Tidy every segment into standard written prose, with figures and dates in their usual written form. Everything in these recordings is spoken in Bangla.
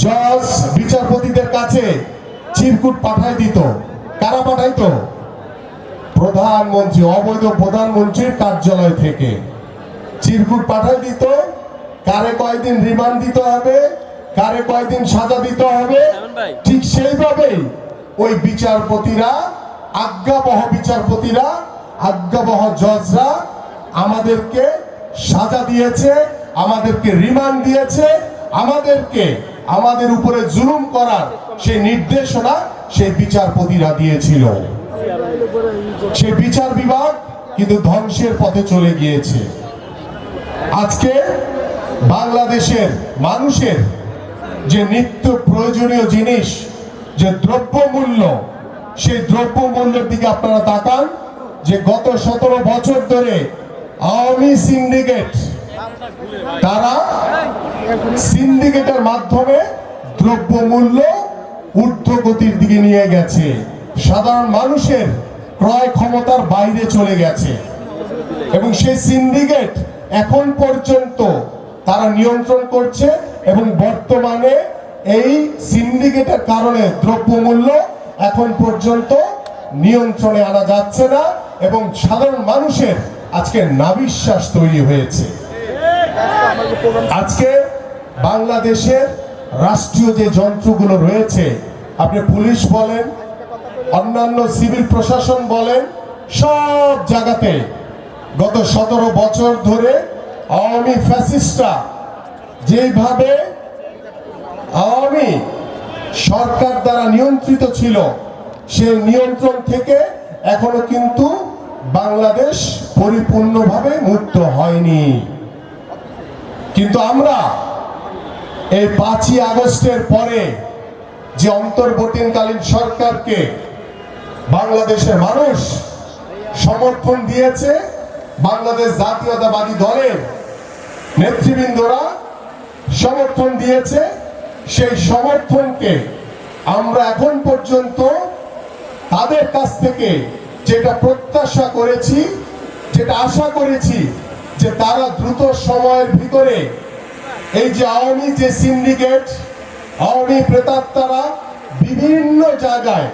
জজ বিচারপতিদের কাছে চিরকুট পাঠাই দিত। কারা পাঠাইতো? প্রধানমন্ত্রী, অবৈধ প্রধানমন্ত্রীর কার্যালয় থেকে চিরকুট পাঠাই দিত। কারে কয়দিন রিমান্ড দিতে হবে, কারে কয়দিন সাজা দিতে হবে, ঠিক সেইভাবেই ওই বিচারপতিরা, আজ্ঞাবহ জজরা আমাদেরকে সাজা দিয়েছে, আমাদেরকে রিমান্ড দিয়েছে, আমাদের উপরে জুলুম করার সেই নির্দেশনা সেই বিচারপতিরা দিয়েছিল। সেই বিচার বিভাগ কিন্তু ধ্বংসের পথে চলে গিয়েছে। আজকে বাংলাদেশের মানুষের যে নিত্য প্রয়োজনীয় জিনিস, যে দ্রব্যমূল্য, সেই দ্রব্যমূল্যের দিকে আপনারা তাকান যে গত 17 বছর ধরে আওয়ামী সিন্ডিকেট, তারা সিন্ডিকেটের মাধ্যমে দ্রব্যমূল্য ঊর্ধ্বগতির দিকে নিয়ে গেছে। সাধারণ মানুষের ক্রয় ক্ষমতার বাইরে চলে গেছে এবং সেই সিন্ডিকেট এখন পর্যন্ত তারা নিয়ন্ত্রণ করছে এবং বর্তমানে এই সিন্ডিকেটের কারণে দ্রব্যমূল্য এখন পর্যন্ত নিয়ন্ত্রণে আনা যাচ্ছে না এবং সাধারণ মানুষের আজকে নাবিশ্বাস তৈরি হয়েছে। আজকে বাংলাদেশের রাষ্ট্রীয় যে যন্ত্রগুলো রয়েছে, আপনি পুলিশ বলেন, অন্যান্য সিভিল প্রশাসন বলেন, সব জায়গাতে গত 17 বছর ধরে আওয়ামী ফ্যাসিস্টরা যেভাবে আওয়ামী সরকার দ্বারা নিয়ন্ত্রিত ছিল, সেই নিয়ন্ত্রণ থেকে এখনো কিন্তু বাংলাদেশ পরিপূর্ণভাবে মুক্ত হয়নি। কিন্তু আমরা এই 5ই আগস্টের পরে যে অন্তর্বর্তীকালীন সরকারকে বাংলাদেশের মানুষ সমর্থন দিয়েছে, বাংলাদেশ জাতীয়তাবাদী দলের নেতৃবৃন্দরা সমর্থন দিয়েছে, সেই সমর্থনকে আমরা এখন পর্যন্ত তাদের কাছ থেকে যেটা প্রত্যাশা করেছি, যেটা আশা করেছি যে তারা দ্রুত সময়ের ভিতরে এই যে আওয়ামী যে সিন্ডিকেট, আওয়ামী প্রেতাত্মারা বিভিন্ন জায়গায়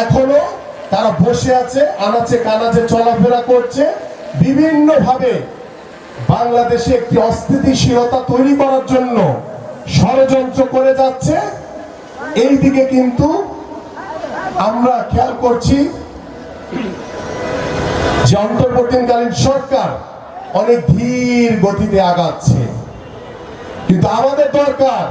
এখনো তারা বসে আছে, আনাচে কানাচে চলাফেরা করছে, বিভিন্ন ভাবে বাংলাদেশে একটি অস্থিতিশীলতা তৈরি করার জন্য ষড়যন্ত্র করে যাচ্ছে। এই দিকে কিন্তু আমরা খেয়াল করছি যে অন্তর্বর্তীকালীন সরকার অনেক ধীর গতিতে আগাচ্ছে, কিন্তু আমাদের দরকার